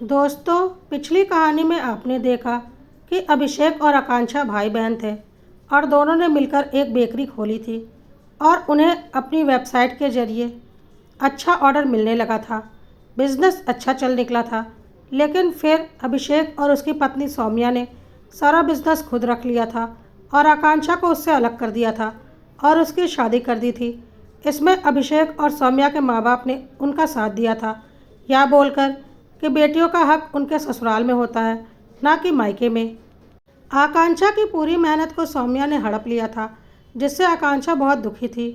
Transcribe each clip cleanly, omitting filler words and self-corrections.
दोस्तों, पिछली कहानी में आपने देखा कि अभिषेक और आकांक्षा भाई बहन थे और दोनों ने मिलकर एक बेकरी खोली थी और उन्हें अपनी वेबसाइट के जरिए अच्छा ऑर्डर मिलने लगा था। बिजनेस अच्छा चल निकला था, लेकिन फिर अभिषेक और उसकी पत्नी सौम्या ने सारा बिजनेस खुद रख लिया था और आकांक्षा को उससे अलग कर दिया था और उसकी शादी कर दी थी। इसमें अभिषेक और सौम्या के माँ बाप ने उनका साथ दिया था, यह बोलकर कि बेटियों का हक उनके ससुराल में होता है, ना कि मायके में। आकांक्षा की पूरी मेहनत को सौम्या ने हड़प लिया था, जिससे आकांक्षा बहुत दुखी थी।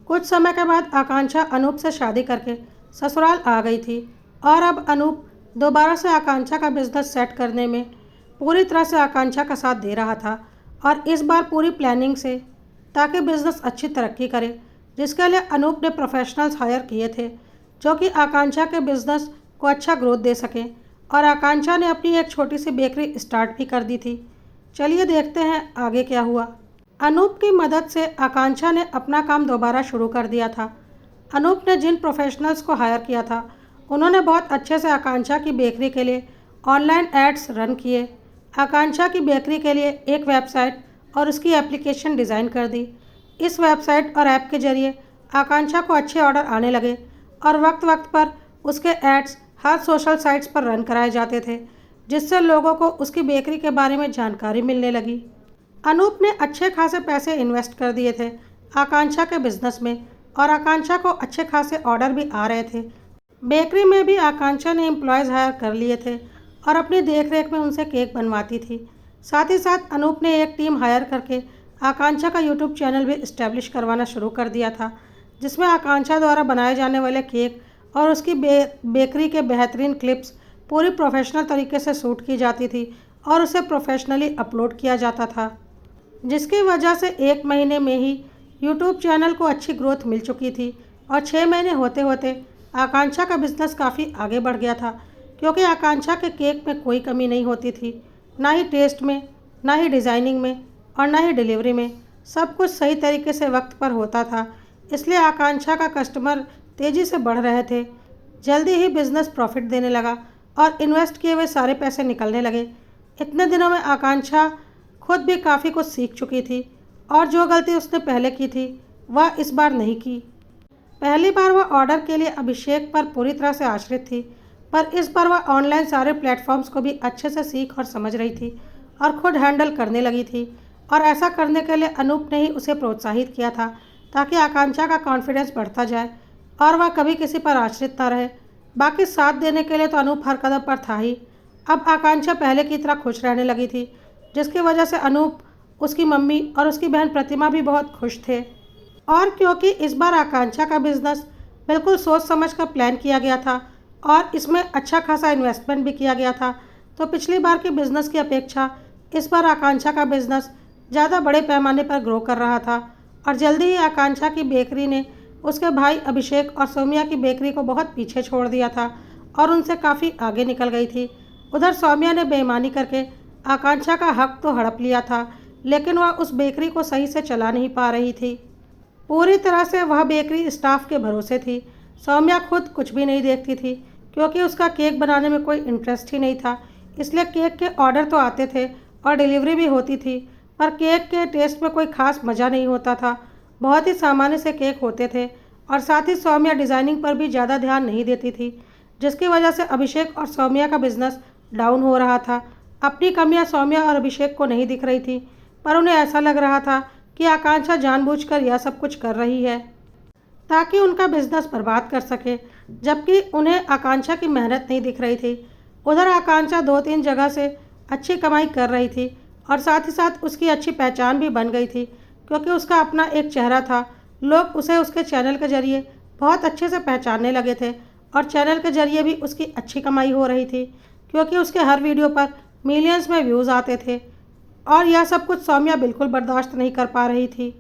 कुछ समय के बाद आकांक्षा अनूप से शादी करके ससुराल आ गई थी और अब अनूप दोबारा से आकांक्षा का बिजनेस सेट करने में पूरी तरह से आकांक्षा का साथ दे रहा था और इस बार पूरी प्लानिंग से, ताकि बिजनेस अच्छी तरक्की करे, जिसके लिए अनूप ने प्रोफेशनल्स हायर किए थे जो कि आकांक्षा के बिजनेस को अच्छा ग्रोथ दे सकें। और आकांक्षा ने अपनी एक छोटी सी बेकरी स्टार्ट भी कर दी थी। चलिए देखते हैं आगे क्या हुआ। अनूप की मदद से आकांक्षा ने अपना काम दोबारा शुरू कर दिया था। अनूप ने जिन प्रोफेशनल्स को हायर किया था, उन्होंने बहुत अच्छे से आकांक्षा की बेकरी के लिए ऑनलाइन एड्स रन किए। आकांक्षा की बेकरी के लिए एक वेबसाइट और उसकी एप्लीकेशन डिज़ाइन कर दी। इस वेबसाइट और ऐप के जरिए आकांक्षा को अच्छे ऑर्डर आने लगे और वक्त वक्त पर उसके एड्स हर सोशल साइट्स पर रन कराए जाते थे, जिससे लोगों को उसकी बेकरी के बारे में जानकारी मिलने लगी। अनूप ने अच्छे खासे पैसे इन्वेस्ट कर दिए थे आकांक्षा के बिजनेस में और आकांक्षा को अच्छे खासे ऑर्डर भी आ रहे थे। बेकरी में भी आकांक्षा ने एम्प्लॉयज़ हायर कर लिए थे और अपनी देख रेख में उनसे केक बनवाती थी। साथ ही साथ अनूप ने एक टीम हायर करके आकांक्षा का यूट्यूब चैनल भी इस्टेब्लिश करवाना शुरू कर दिया था, जिसमें आकांक्षा द्वारा बनाए जाने वाले केक और उसकी बेकरी के बेहतरीन क्लिप्स पूरी प्रोफेशनल तरीके से शूट की जाती थी और उसे प्रोफेशनली अपलोड किया जाता था, जिसकी वजह से 1 महीने में ही यूट्यूब चैनल को अच्छी ग्रोथ मिल चुकी थी। और 6 महीने होते होते आकांक्षा का बिजनेस काफ़ी आगे बढ़ गया था, क्योंकि आकांक्षा के केक में कोई कमी नहीं होती थी, ना ही टेस्ट में, ना ही डिज़ाइनिंग में और ना ही डिलीवरी में। सब कुछ सही तरीके से वक्त पर होता था, इसलिए आकांक्षा का कस्टमर तेज़ी से बढ़ रहे थे। जल्दी ही बिजनेस प्रॉफिट देने लगा और इन्वेस्ट किए हुए सारे पैसे निकलने लगे। इतने दिनों में आकांक्षा खुद भी काफ़ी कुछ सीख चुकी थी और जो गलती उसने पहले की थी वह इस बार नहीं की। पहली बार वह ऑर्डर के लिए अभिषेक पर पूरी तरह से आश्रित थी, पर इस बार वह ऑनलाइन सारे प्लेटफॉर्म्स को भी अच्छे से सीख और समझ रही थी और खुद हैंडल करने लगी थी। और ऐसा करने के लिए अनूप ने ही उसे प्रोत्साहित किया था, ताकि आकांक्षा का कॉन्फिडेंस बढ़ता जाए और वह कभी किसी पर आश्रित ना रहे। बाकी साथ देने के लिए तो अनूप हर कदम पर था ही। अब आकांक्षा पहले की तरह खुश रहने लगी थी, जिसकी वजह से अनूप, उसकी मम्मी और उसकी बहन प्रतिमा भी बहुत खुश थे। और क्योंकि इस बार आकांक्षा का बिजनेस बिल्कुल सोच समझ कर प्लान किया गया था और इसमें अच्छा खासा इन्वेस्टमेंट भी किया गया था, तो पिछली बार के बिजनेस की अपेक्षा इस बार आकांक्षा का बिजनेस ज़्यादा बड़े पैमाने पर ग्रो कर रहा था। और जल्दी ही आकांक्षा की बेकरी ने उसके भाई अभिषेक और सौम्या की बेकरी को बहुत पीछे छोड़ दिया था और उनसे काफ़ी आगे निकल गई थी। उधर सौम्या ने बेईमानी करके आकांक्षा का हक तो हड़प लिया था, लेकिन वह उस बेकरी को सही से चला नहीं पा रही थी। पूरी तरह से वह बेकरी स्टाफ के भरोसे थी। सौम्या खुद कुछ भी नहीं देखती थी, क्योंकि उसका केक बनाने में कोई इंटरेस्ट ही नहीं था। इसलिए केक के ऑर्डर तो आते थे और डिलीवरी भी होती थी, पर केक के टेस्ट में कोई ख़ास मज़ा नहीं होता था। बहुत ही सामान्य से केक होते थे और साथ ही सौम्या डिज़ाइनिंग पर भी ज़्यादा ध्यान नहीं देती थी, जिसकी वजह से अभिषेक और सौम्या का बिजनेस डाउन हो रहा था। अपनी कमियां सौम्या और अभिषेक को नहीं दिख रही थी, पर उन्हें ऐसा लग रहा था कि आकांक्षा जानबूझकर यह सब कुछ कर रही है ताकि उनका बिजनेस बर्बाद कर सके, जबकि उन्हें आकांक्षा की मेहनत नहीं दिख रही थी। उधर आकांक्षा 2-3 जगह से अच्छी कमाई कर रही थी और साथ ही साथ उसकी अच्छी पहचान भी बन गई थी, क्योंकि उसका अपना एक चेहरा था। लोग उसे उसके चैनल के जरिए बहुत अच्छे से पहचानने लगे थे और चैनल के जरिए भी उसकी अच्छी कमाई हो रही थी, क्योंकि उसके हर वीडियो पर मिलियंस में व्यूज़ आते थे। और यह सब कुछ सौम्या बिल्कुल बर्दाश्त नहीं कर पा रही थी,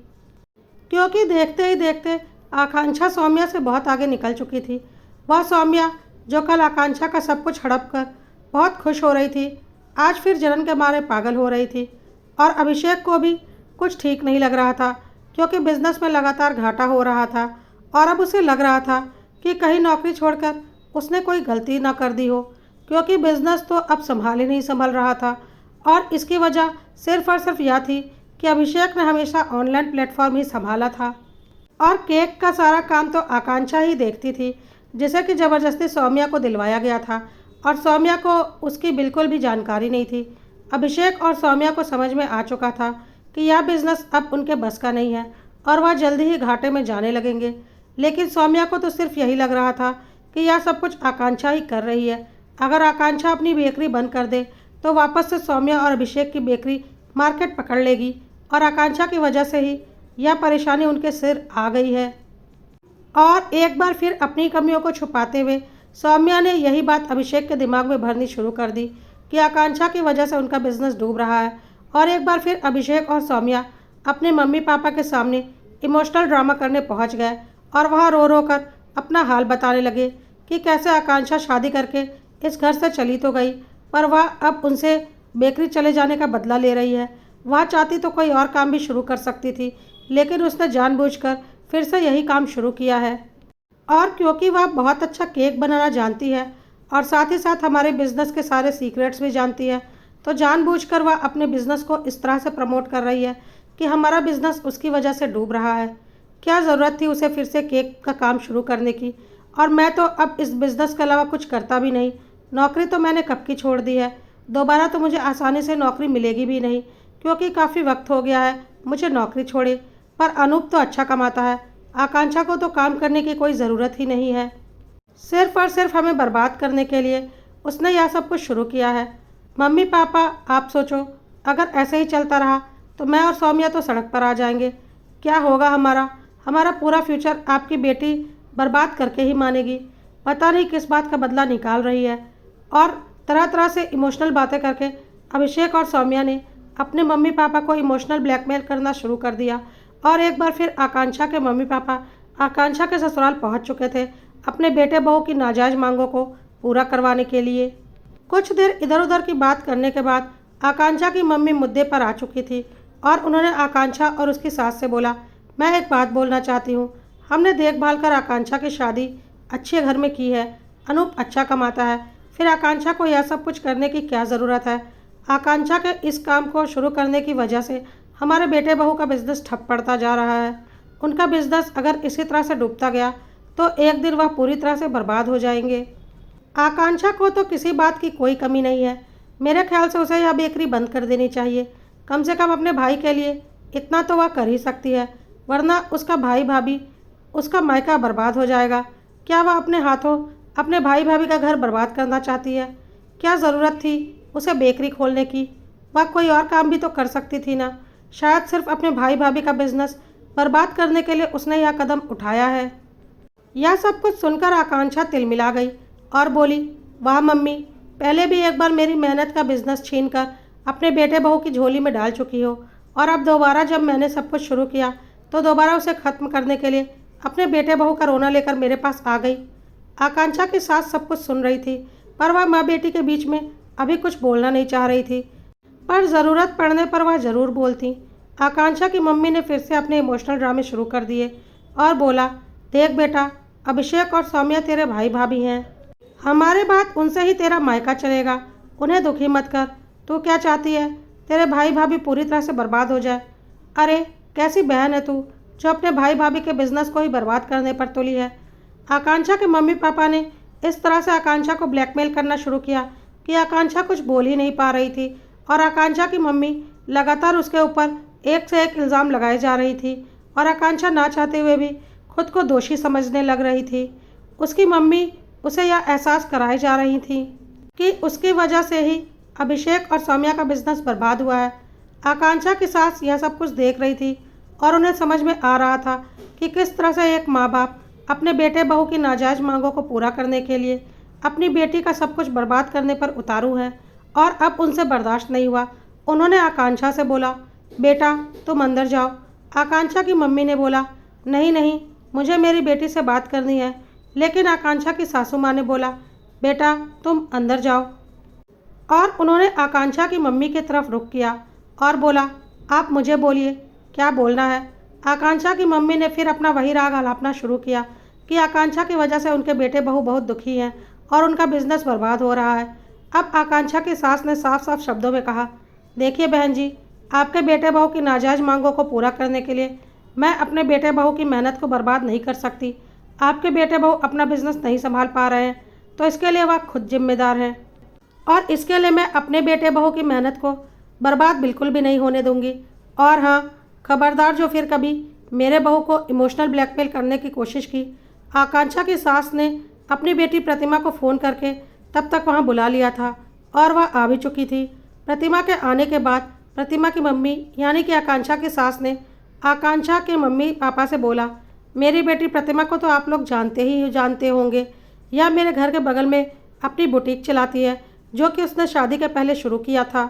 क्योंकि देखते ही देखते आकांक्षा सौम्या से बहुत आगे निकल चुकी थी। वह सौम्या जो कल आकांक्षा का सब कुछ हड़प कर बहुत खुश हो रही थी, आज फिर जलन के मारे पागल हो रही थी। और अभिषेक को भी कुछ ठीक नहीं लग रहा था, क्योंकि बिजनेस में लगातार घाटा हो रहा था और अब उसे लग रहा था कि कहीं नौकरी छोड़कर उसने कोई गलती ना कर दी हो। क्योंकि बिजनेस तो अब संभाल ही नहीं संभल रहा था। और इसकी वजह सिर्फ और सिर्फ यह थी कि अभिषेक ने हमेशा ऑनलाइन प्लेटफॉर्म ही संभाला था और केक का सारा काम तो आकांक्षा ही देखती थी, जिसे कि ज़बरदस्ती सौम्या को दिलवाया गया था और सौम्या को उसकी बिल्कुल भी जानकारी नहीं थी। अभिषेक और सौम्या को समझ में आ चुका था कि यह बिजनेस अब उनके बस का नहीं है और वह जल्दी ही घाटे में जाने लगेंगे। लेकिन सौम्या को तो सिर्फ यही लग रहा था कि यह सब कुछ आकांक्षा ही कर रही है। अगर आकांक्षा अपनी बेकरी बंद कर दे तो वापस से सौम्या और अभिषेक की बेकरी मार्केट पकड़ लेगी और आकांक्षा की वजह से ही यह परेशानी उनके सिर आ गई है। और एक बार फिर अपनी कमियों को छुपाते हुए सौम्या ने यही बात अभिषेक के दिमाग में भरनी शुरू कर दी कि आकांक्षा की वजह से उनका बिजनेस डूब रहा है। और एक बार फिर अभिषेक और सौम्या अपने मम्मी पापा के सामने इमोशनल ड्रामा करने पहुंच गए और वहां रो रो कर अपना हाल बताने लगे कि कैसे आकांक्षा शादी करके इस घर से चली तो गई, पर वह अब उनसे बेकरी चले जाने का बदला ले रही है। वह चाहती तो कोई और काम भी शुरू कर सकती थी, लेकिन उसने जानबूझकर फिर से यही काम शुरू किया है। और क्योंकि वह बहुत अच्छा केक बनाना जानती है और साथ ही साथ हमारे बिजनेस के सारे सीक्रेट्स भी जानती है, तो जानबूझकर वह अपने बिजनेस को इस तरह से प्रमोट कर रही है कि हमारा बिजनेस उसकी वजह से डूब रहा है। क्या ज़रूरत थी उसे फिर से केक का काम शुरू करने की? और मैं तो अब इस बिज़नेस के अलावा कुछ करता भी नहीं। नौकरी तो मैंने कब की छोड़ दी है। दोबारा तो मुझे आसानी से नौकरी मिलेगी भी नहीं, क्योंकि काफ़ी वक्त हो गया है मुझे नौकरी छोड़े। पर अनूप तो अच्छा कमाता है, आकांक्षा को तो काम करने की कोई ज़रूरत ही नहीं है। सिर्फ और सिर्फ हमें बर्बाद करने के लिए उसने यह सब कुछ शुरू किया है। मम्मी पापा, आप सोचो, अगर ऐसे ही चलता रहा तो मैं और सौम्या तो सड़क पर आ जाएंगे। क्या होगा हमारा? हमारा पूरा फ्यूचर आपकी बेटी बर्बाद करके ही मानेगी। पता नहीं किस बात का बदला निकाल रही है। और तरह तरह से इमोशनल बातें करके अभिषेक और सौम्या ने अपने मम्मी पापा को इमोशनल ब्लैकमेल करना शुरू कर दिया। और एक बार फिर आकांक्षा के मम्मी पापा आकांक्षा के ससुराल पहुंच चुके थे अपने बेटे बहू की नाजायज़ मांगों को पूरा करवाने के लिए। कुछ देर इधर उधर की बात करने के बाद आकांक्षा की मम्मी मुद्दे पर आ चुकी थी और उन्होंने आकांक्षा और उसकी सास से बोला, मैं एक बात बोलना चाहती हूँ। हमने देखभाल कर आकांक्षा की शादी अच्छे घर में की है। अनूप अच्छा कमाता है, फिर आकांक्षा को यह सब कुछ करने की क्या ज़रूरत है? आकांक्षा के इस काम को शुरू करने की वजह से हमारे बेटे बहू का बिजनेस ठप पड़ता जा रहा है। उनका बिजनेस अगर इसी तरह से डूबता गया तो एक दिन वह पूरी तरह से बर्बाद हो जाएंगे। आकांक्षा को तो किसी बात की कोई कमी नहीं है। मेरे ख्याल से उसे यह बेकरी बंद कर देनी चाहिए। कम से कम अपने भाई के लिए इतना तो वह कर ही सकती है, वरना उसका भाई भाभी, उसका मायका बर्बाद हो जाएगा। क्या वह अपने हाथों अपने भाई भाभी का घर बर्बाद करना चाहती है? क्या ज़रूरत थी उसे बेकरी खोलने की? वह कोई और काम भी तो कर सकती थी ना। शायद सिर्फ अपने भाई भाभी का बिजनेस बर्बाद करने के लिए उसने यह कदम उठाया है। यह सब कुछ सुनकर आकांक्षा तिलमिला गई और बोली, वाह मम्मी, पहले भी एक बार मेरी मेहनत का बिजनेस छीनकर अपने बेटे बहू की झोली में डाल चुकी हो, और अब दोबारा जब मैंने सब कुछ शुरू किया तो दोबारा उसे ख़त्म करने के लिए अपने बेटे बहू का रोना लेकर मेरे पास आ गई। आकांक्षा की सास सब कुछ सुन रही थी, पर वह माँ बेटी के बीच में अभी कुछ बोलना नहीं चाह रही थी, पर ज़रूरत पड़ने पर वह ज़रूर बोलती। आकांक्षा की मम्मी ने फिर से अपने इमोशनल ड्रामे शुरू कर दिए और बोला, देख बेटा, अभिषेक और सौम्या तेरे भाई भाभी हैं। हमारे बाद उनसे ही तेरा मायका चलेगा। उन्हें दुखी मत कर। तू क्या चाहती है? तेरे भाई भाभी पूरी तरह से बर्बाद हो जाए? अरे कैसी बहन है तू, जो अपने भाई भाभी के बिजनेस को ही बर्बाद करने पर तुली है। आकांक्षा के मम्मी पापा ने इस तरह से आकांक्षा को ब्लैकमेल करना शुरू किया कि आकांक्षा कुछ बोल ही नहीं पा रही थी और आकांक्षा की मम्मी लगातार उसके ऊपर एक से एक इल्ज़ाम लगाए जा रही थी और आकांक्षा ना चाहते हुए भी खुद को दोषी समझने लग रही थी। उसकी मम्मी उसे यह एहसास कराए जा रही थी कि उसकी वजह से ही अभिषेक और सौम्या का बिजनेस बर्बाद हुआ है। आकांक्षा की सास यह सब कुछ देख रही थी और उन्हें समझ में आ रहा था कि किस तरह से एक माँ बाप अपने बेटे बहू की नाजायज़ मांगों को पूरा करने के लिए अपनी बेटी का सब कुछ बर्बाद करने पर उतारू है, और अब उनसे बर्दाश्त नहीं हुआ। उन्होंने आकांक्षा से बोला, बेटा तुम अंदर जाओ। आकांक्षा की मम्मी ने बोला, नहीं नहीं, मुझे मेरी बेटी से बात करनी है। लेकिन आकांक्षा की सासू माँ ने बोला, बेटा तुम अंदर जाओ। और उन्होंने आकांक्षा की मम्मी की तरफ रुख किया और बोला, आप मुझे बोलिए, क्या बोलना है? आकांक्षा की मम्मी ने फिर अपना वही राग आलापना शुरू किया कि आकांक्षा की वजह से उनके बेटे बहू बहुत दुखी हैं और उनका बिजनेस बर्बाद हो रहा है। अब आकांक्षा की सास ने साफ साफ शब्दों में कहा, देखिए बहन जी, आपके बेटे बहू की नाजायज़ मांगों को पूरा करने के लिए मैं अपने बेटे बहू की मेहनत को बर्बाद नहीं कर सकती। आपके बेटे बहू अपना बिजनेस नहीं संभाल पा रहे हैं तो इसके लिए वह खुद जिम्मेदार हैं, और इसके लिए मैं अपने बेटे बहू की मेहनत को बर्बाद बिल्कुल भी नहीं होने दूंगी। और हाँ, खबरदार जो फिर कभी मेरे बहू को इमोशनल ब्लैकमेल करने की कोशिश की। आकांक्षा की सास ने अपनी बेटी प्रतिमा को फ़ोन करके तब तक वहाँ बुला लिया था और वह आ भी चुकी थी। प्रतिमा के आने के बाद प्रतिमा की मम्मी यानी कि आकांक्षा की सास ने आकांक्षा के मम्मी पापा से बोला, मेरी बेटी प्रतिमा को तो आप लोग जानते होंगे, यह मेरे घर के बगल में अपनी बुटीक चलाती है जो कि उसने शादी के पहले शुरू किया था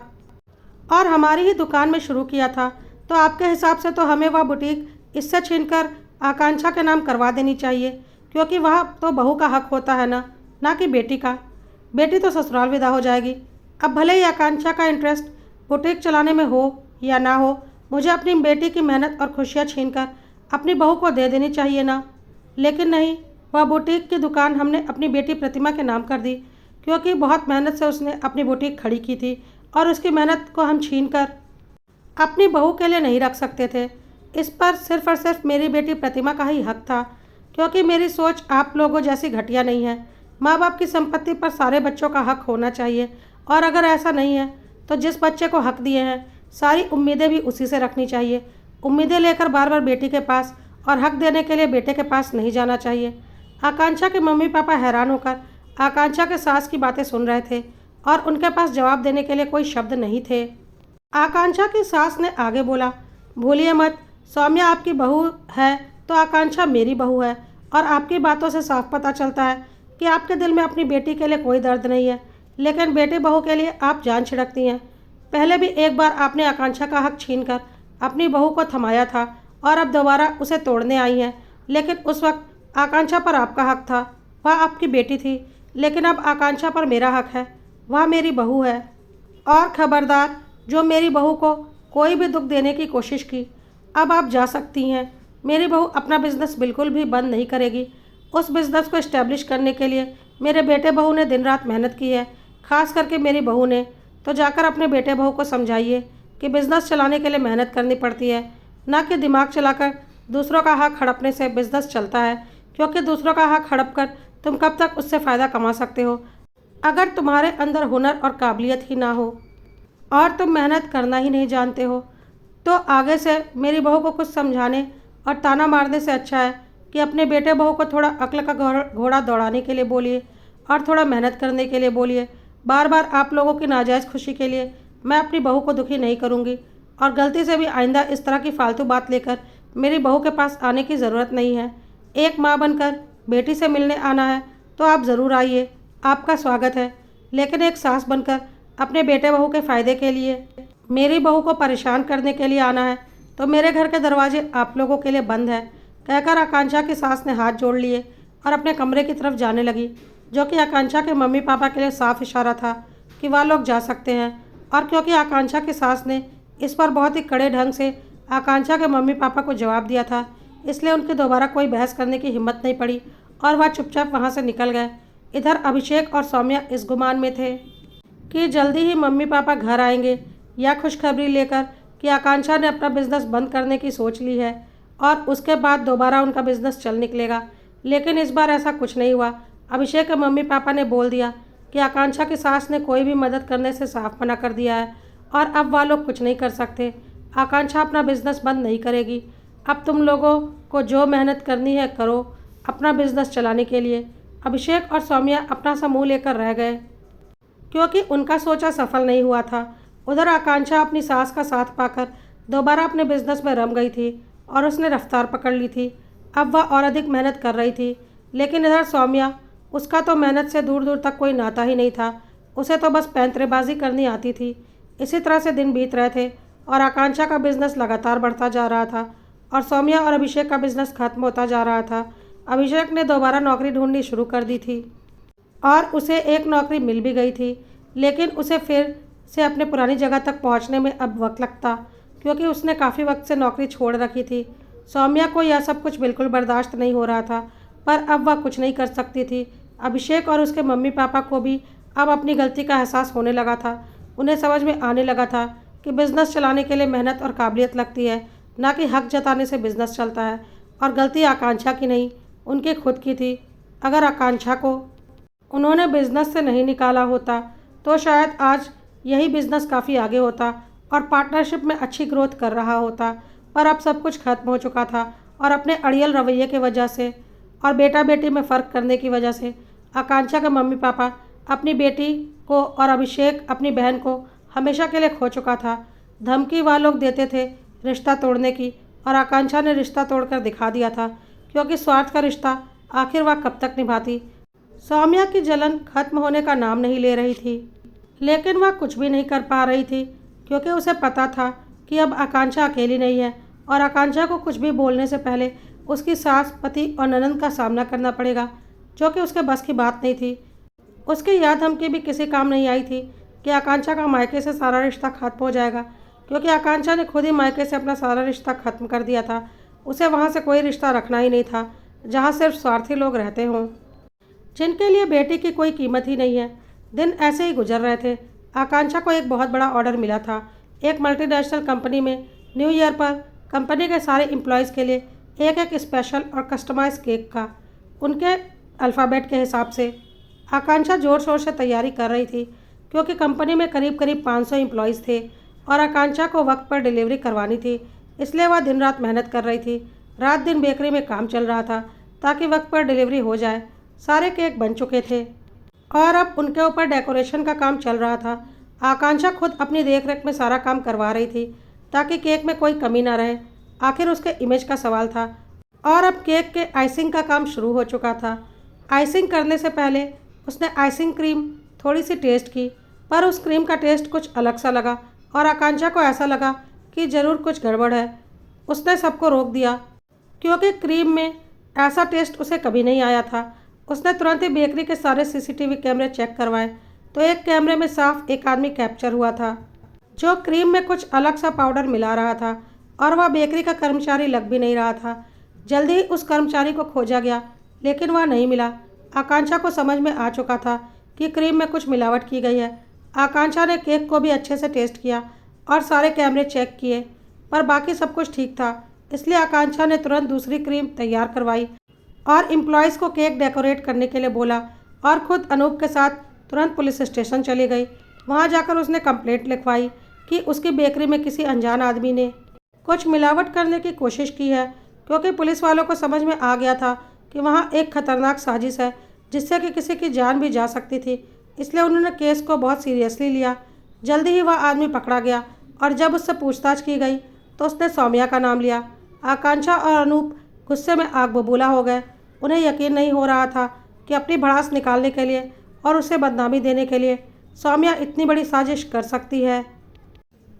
और हमारी ही दुकान में शुरू किया था। तो आपके हिसाब से तो हमें वह बुटीक इससे छीनकर आकांक्षा के नाम करवा देनी चाहिए, क्योंकि वह तो बहू का हक होता है ना कि बेटी का। बेटी तो ससुराल विदा हो जाएगी। अब भले ही आकांक्षा का इंटरेस्ट बुटीक चलाने में हो या ना हो, मुझे अपनी बेटी की मेहनत और खुशियाँ छीनकर अपनी बहू को दे देनी चाहिए ना। लेकिन नहीं, वह बुटीक की दुकान हमने अपनी बेटी प्रतिमा के नाम कर दी, क्योंकि बहुत मेहनत से उसने अपनी बुटीक खड़ी की थी और उसकी मेहनत को हम छीनकर अपनी बहू के लिए नहीं रख सकते थे। इस पर सिर्फ और सिर्फ मेरी बेटी प्रतिमा का ही हक था, क्योंकि मेरी सोच आप लोगों जैसी घटिया नहीं है। माँ बाप की संपत्ति पर सारे बच्चों का हक होना चाहिए, और अगर ऐसा नहीं है तो जिस बच्चे को हक दिए हैं सारी उम्मीदें भी उसी से रखनी चाहिए। उम्मीदें लेकर बार बार बेटी के पास और हक देने के लिए बेटे के पास नहीं जाना चाहिए। आकांक्षा के मम्मी पापा हैरान होकर आकांक्षा के सास की बातें सुन रहे थे और उनके पास जवाब देने के लिए कोई शब्द नहीं थे। आकांक्षा की सास ने आगे बोला, भूलिए मत, सौम्या आपकी बहू है तो आकांक्षा मेरी बहू है, और आपकी बातों से साफ पता चलता है कि आपके दिल में अपनी बेटी के लिए कोई दर्द नहीं है, लेकिन बेटे बहू के लिए आप जान छिड़कती हैं। पहले भी एक बार आपने आकांक्षा का हक छीनकर अपनी बहू को थमाया था और अब दोबारा उसे तोड़ने आई हैं, लेकिन उस वक्त आकांक्षा पर आपका हक था, वह आपकी बेटी थी। लेकिन अब आकांक्षा पर मेरा हक है, वह मेरी बहू है। और खबरदार, जो मेरी बहू को कोई भी दुख देने की कोशिश की, अब आप जा सकती हैं। मेरी बहू अपना बिजनेस बिल्कुल भी बंद नहीं करेगी। उस बिज़नेस को इस्टेब्लिश करने के लिए मेरे बेटे बहू ने दिन रात मेहनत की है, खास करके मेरी बहू ने। तो जाकर अपने बेटे बहू को समझाइए कि बिज़नेस चलाने के लिए मेहनत करनी पड़ती है, ना कि दिमाग चलाकर दूसरों का हक हड़पने से बिज़नेस चलता है। क्योंकि दूसरों का हक हड़प कर तुम कब तक उससे फ़ायदा कमा सकते हो, अगर तुम्हारे अंदर हुनर और काबिलियत ही ना हो और तुम मेहनत करना ही नहीं जानते हो। तो आगे से मेरी बहू को कुछ समझाने और ताना मारने से अच्छा है कि अपने बेटे बहू को थोड़ा अक्ल का घोड़ा दौड़ाने के लिए बोलिए और थोड़ा मेहनत करने के लिए बोलिए। बार बार आप लोगों की नाजायज़ खुशी के लिए मैं अपनी बहू को दुखी नहीं करूँगी, और गलती से भी आइंदा इस तरह की फालतू बात लेकर मेरी बहू के पास आने की ज़रूरत नहीं है। एक माँ बनकर बेटी से मिलने आना है तो आप ज़रूर आइए, आपका स्वागत है। लेकिन एक सास बनकर अपने बेटे बहू के फ़ायदे के लिए मेरी बहू को परेशान करने के लिए आना है तो मेरे घर के दरवाजे आप लोगों के लिए बंद है। कहकर आकांक्षा की सास ने हाथ जोड़ लिए और अपने कमरे की तरफ जाने लगी, जो कि आकांक्षा के मम्मी पापा के लिए साफ इशारा था कि वह लोग जा सकते हैं। और क्योंकि आकांक्षा की सास ने इस पर बहुत ही कड़े ढंग से आकांक्षा के मम्मी पापा को जवाब दिया था, इसलिए उनकी दोबारा कोई बहस करने की हिम्मत नहीं पड़ी और वह चुपचाप वहाँ से निकल गए। इधर अभिषेक और सौम्या इस गुमान में थे कि जल्दी ही मम्मी पापा घर आएंगे या खुशखबरी लेकर कि आकांक्षा ने अपना बिजनेस बंद करने की सोच ली है और उसके बाद दोबारा उनका बिजनेस चल निकलेगा। लेकिन इस बार ऐसा कुछ नहीं हुआ। अभिषेक के मम्मी पापा ने बोल दिया कि आकांक्षा की सास ने कोई भी मदद करने से साफ मना कर दिया है और अब वह लोग कुछ नहीं कर सकते। आकांक्षा अपना बिजनेस बंद नहीं करेगी। अब तुम लोगों को जो मेहनत करनी है करो अपना बिजनेस चलाने के लिए। अभिषेक और सौम्या अपना सा मुँह लेकर रह गए, क्योंकि उनका सोचा सफल नहीं हुआ था। उधर आकांक्षा अपनी सास का साथ पाकर दोबारा अपने बिजनेस में रम गई थी और उसने रफ्तार पकड़ ली थी। अब वह और अधिक मेहनत कर रही थी। लेकिन इधर सौम्या, उसका तो मेहनत से दूर दूर तक कोई नाता ही नहीं था। उसे तो बस पैंतरेबाजी करनी आती थी। इसी तरह से दिन बीत रहे थे और आकांक्षा का बिजनेस लगातार बढ़ता जा रहा था और सौम्या और अभिषेक का बिजनेस खत्म होता जा रहा था। अभिषेक ने दोबारा नौकरी ढूंढनी शुरू कर दी थी और उसे एक नौकरी मिल भी गई थी, लेकिन उसे फिर से अपने पुरानी जगह तक पहुंचने में अब वक्त लगता, क्योंकि उसने काफ़ी वक्त से नौकरी छोड़ रखी थी। सौम्या को यह सब कुछ बिल्कुल बर्दाश्त नहीं हो रहा था, पर अब वह कुछ नहीं कर सकती थी, अभिषेक और उसके मम्मी पापा को भी अब अपनी गलती का एहसास होने लगा था। उन्हें समझ में आने लगा था कि बिज़नेस चलाने के लिए मेहनत और काबिलियत लगती है, ना कि हक जताने से बिज़नेस चलता है। और गलती आकांक्षा की नहीं, उनकी खुद की थी। अगर आकांक्षा को उन्होंने बिज़नेस से नहीं निकाला होता तो शायद आज यही बिज़नेस काफ़ी आगे होता और पार्टनरशिप में अच्छी ग्रोथ कर रहा होता। पर अब सब कुछ खत्म हो चुका था और अपने अड़ियल रवैये की वजह से और बेटा बेटी में फ़र्क करने की वजह से आकांक्षा के मम्मी पापा अपनी बेटी को और अभिषेक अपनी बहन को हमेशा के लिए खो चुका था। धमकी वह लोग देते थे रिश्ता तोड़ने की, और आकांक्षा ने रिश्ता तोड़कर दिखा दिया था, क्योंकि स्वार्थ का रिश्ता आखिर वह कब तक निभाती। सौम्या की जलन खत्म होने का नाम नहीं ले रही थी, लेकिन वह कुछ भी नहीं कर पा रही थी, क्योंकि उसे पता था कि अब आकांक्षा अकेली नहीं है और आकांक्षा को कुछ भी बोलने से पहले उसकी सास, पति और ननंद का सामना करना पड़ेगा, जो कि उसके बस की बात नहीं थी। उसकी यह धमकी भी किसी काम नहीं आई थी कि आकांक्षा का मायके से सारा रिश्ता खत्म हो जाएगा, क्योंकि आकांक्षा ने खुद ही मायके से अपना सारा रिश्ता खत्म कर दिया था। उसे वहाँ से कोई रिश्ता रखना ही नहीं था जहाँ सिर्फ स्वार्थी लोग रहते हों, जिनके लिए बेटी की कोई कीमत ही नहीं है। दिन ऐसे ही गुजर रहे थे। आकांक्षा को एक बहुत बड़ा ऑर्डर मिला था, एक मल्टीनेशनल कंपनी में न्यू ईयर पर कंपनी के सारे एम्प्लॉयज़ के लिए एक एक स्पेशल और कस्टमाइज केक का, उनके अल्फ़ाबेट के हिसाब से। आकांक्षा ज़ोर शोर से तैयारी कर रही थी, क्योंकि कंपनी में करीब करीब 500 एम्प्लॉयज़ थे और आकांक्षा को वक्त पर डिलीवरी करवानी थी। इसलिए वह दिन रात मेहनत कर रही थी। रात दिन बेकरी में काम चल रहा था ताकि वक्त पर डिलीवरी हो जाए। सारे केक बन चुके थे और अब उनके ऊपर डेकोरेशन का काम चल रहा था। आकांक्षा खुद अपनी देखरेख में सारा काम करवा रही थी ताकि केक में कोई कमी ना रहे। आखिर उसके इमेज का सवाल था। और अब केक के आइसिंग का काम शुरू हो चुका था। आइसिंग करने से पहले उसने आइसिंग क्रीम थोड़ी सी टेस्ट की, पर उस क्रीम का टेस्ट कुछ अलग सा लगा और आकांक्षा को ऐसा लगा कि ज़रूर कुछ गड़बड़ है। उसने सबको रोक दिया, क्योंकि क्रीम में ऐसा टेस्ट उसे कभी नहीं आया था। उसने तुरंत ही बेकरी के सारे सीसीटीवी कैमरे चेक करवाए, तो एक कैमरे में साफ एक आदमी कैप्चर हुआ था, जो क्रीम में कुछ अलग सा पाउडर मिला रहा था, और वह बेकरी का कर्मचारी लग भी नहीं रहा था। जल्दी ही उस कर्मचारी को खोजा गया, लेकिन वह नहीं मिला। आकांक्षा को समझ में आ चुका था कि क्रीम में कुछ मिलावट की गई है। आकांक्षा ने केक को भी अच्छे से टेस्ट किया और सारे कैमरे चेक किए, पर बाकी सब कुछ ठीक था। इसलिए आकांक्षा ने तुरंत दूसरी क्रीम तैयार करवाई और एम्प्लॉयज़ को केक डेकोरेट करने के लिए बोला, और ख़ुद अनूप के साथ तुरंत पुलिस स्टेशन चली गई। वहाँ जाकर उसने कंप्लेंट लिखवाई कि उसकी बेकरी में किसी अनजान आदमी ने कुछ मिलावट करने की कोशिश की है, क्योंकि पुलिस वालों को समझ में आ गया था कि वहाँ एक खतरनाक साजिश है जिससे कि किसी की जान भी जा सकती थी। इसलिए उन्होंने केस को बहुत सीरियसली लिया। जल्दी ही वह आदमी पकड़ा गया और जब उससे पूछताछ की गई तो उसने सौम्या का नाम लिया। आकांक्षा और अनूप गुस्से में आग बबूला हो गए। उन्हें यकीन नहीं हो रहा था कि अपनी भड़ास निकालने के लिए और उसे बदनामी देने के लिए सौम्या इतनी बड़ी साजिश कर सकती है,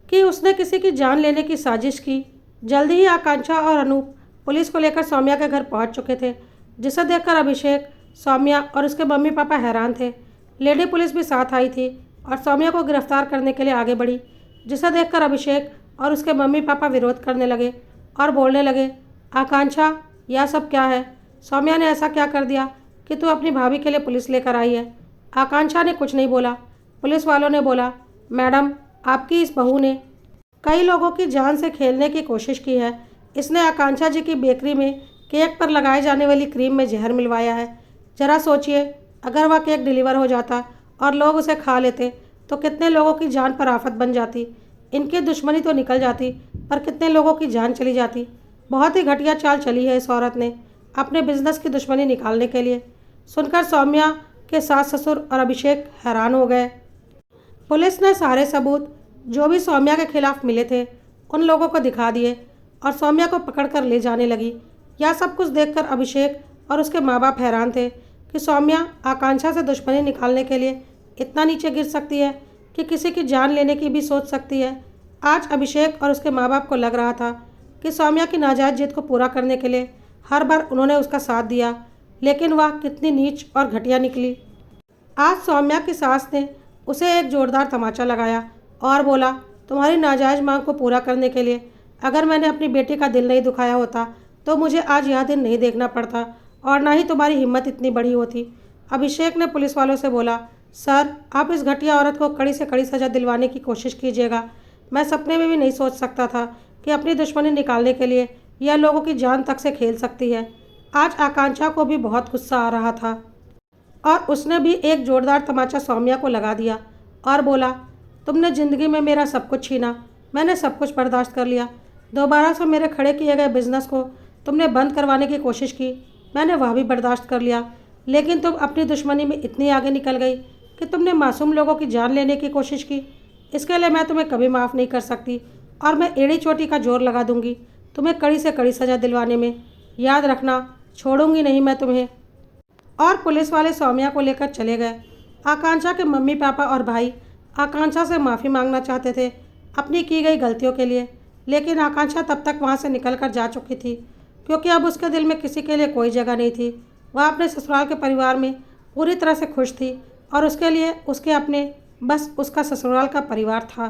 कि उसने किसी की जान लेने की साजिश की। जल्दी ही आकांक्षा और अनूप पुलिस को लेकर सौम्या के घर पहुंच चुके थे, जिसे देखकर अभिषेक, सौम्या और उसके मम्मी पापा हैरान थे। लेडी पुलिस भी साथ आई थी और सौम्या को गिरफ्तार करने के लिए आगे बढ़ी, जिसे देखकर अभिषेक और उसके मम्मी पापा विरोध करने लगे और बोलने लगे, आकांक्षा, यह सब क्या है? सौम्या ने ऐसा क्या कर दिया कि तू अपनी भाभी के लिए पुलिस लेकर आई है? आकांक्षा ने कुछ नहीं बोला। पुलिस वालों ने बोला, मैडम, आपकी इस बहू ने कई लोगों की जान से खेलने की कोशिश की है। इसने आकांक्षा जी की बेकरी में केक पर लगाए जाने वाली क्रीम में जहर मिलवाया है। ज़रा सोचिए, अगर वह केक डिलीवर हो जाता और लोग उसे खा लेते तो कितने लोगों की जान पर आफत बन जाती। इनकी दुश्मनी तो निकल जाती, पर कितने लोगों की जान चली जाती। बहुत ही घटिया चाल चली है इस औरत ने अपने बिजनेस की दुश्मनी निकालने के लिए। सुनकर सौम्या के सास ससुर और अभिषेक हैरान हो गए। पुलिस ने सारे सबूत जो भी सौम्या के खिलाफ मिले थे उन लोगों को दिखा दिए और सौम्या को पकड़कर ले जाने लगी। यह सब कुछ देखकर अभिषेक और उसके माँ बाप हैरान थे कि सौम्या आकांक्षा से दुश्मनी निकालने के लिए इतना नीचे गिर सकती है कि किसी की जान लेने की भी सोच सकती है। आज अभिषेक और उसके माँ बाप को लग रहा था कि सौम्या की नाजायज़ जिद को पूरा करने के लिए हर बार उन्होंने उसका साथ दिया, लेकिन वह कितनी नीच और घटिया निकली। आज सौम्या की सास ने उसे एक ज़ोरदार तमाचा लगाया और बोला, तुम्हारी नाजायज़ मांग को पूरा करने के लिए अगर मैंने अपनी बेटी का दिल नहीं दुखाया होता तो मुझे आज यह दिन नहीं देखना पड़ता, और ना ही तुम्हारी हिम्मत इतनी बड़ी होती। अभिषेक ने पुलिस वालों से बोला, सर आप इस घटिया औरत को कड़ी से कड़ी सज़ा दिलवाने की कोशिश कीजिएगा। मैं सपने में भी नहीं सोच सकता था कि अपनी दुश्मनी निकालने के लिए यह लोगों की जान तक से खेल सकती है। आज आकांक्षा को भी बहुत गुस्सा आ रहा था और उसने भी एक जोरदार तमाचा सौम्या को लगा दिया और बोला, तुमने ज़िंदगी में मेरा सब कुछ छीना, मैंने सब कुछ बर्दाश्त कर लिया। दोबारा से मेरे खड़े किए गए बिजनेस को तुमने बंद करवाने की कोशिश की, मैंने वह भी बर्दाश्त कर लिया। लेकिन तुम अपनी दुश्मनी में इतनी आगे निकल गई कि तुमने मासूम लोगों की जान लेने की कोशिश की। इसके लिए मैं तुम्हें कभी माफ़ नहीं कर सकती और मैं एड़ी चोटी का जोर लगा दूंगी तुम्हें कड़ी से कड़ी सज़ा दिलवाने में। याद रखना, छोड़ूंगी नहीं मैं तुम्हें। और पुलिस वाले सौम्या को लेकर चले गए। आकांक्षा के मम्मी पापा और भाई आकांक्षा से माफ़ी मांगना चाहते थे अपनी की गई गलतियों के लिए, लेकिन आकांक्षा तब तक वहाँ से निकल कर जा चुकी थी, क्योंकि अब उसके दिल में किसी के लिए कोई जगह नहीं थी। वह अपने ससुराल के परिवार में पूरी तरह से खुश थी और उसके लिए उसके अपने बस उसका ससुराल का परिवार था।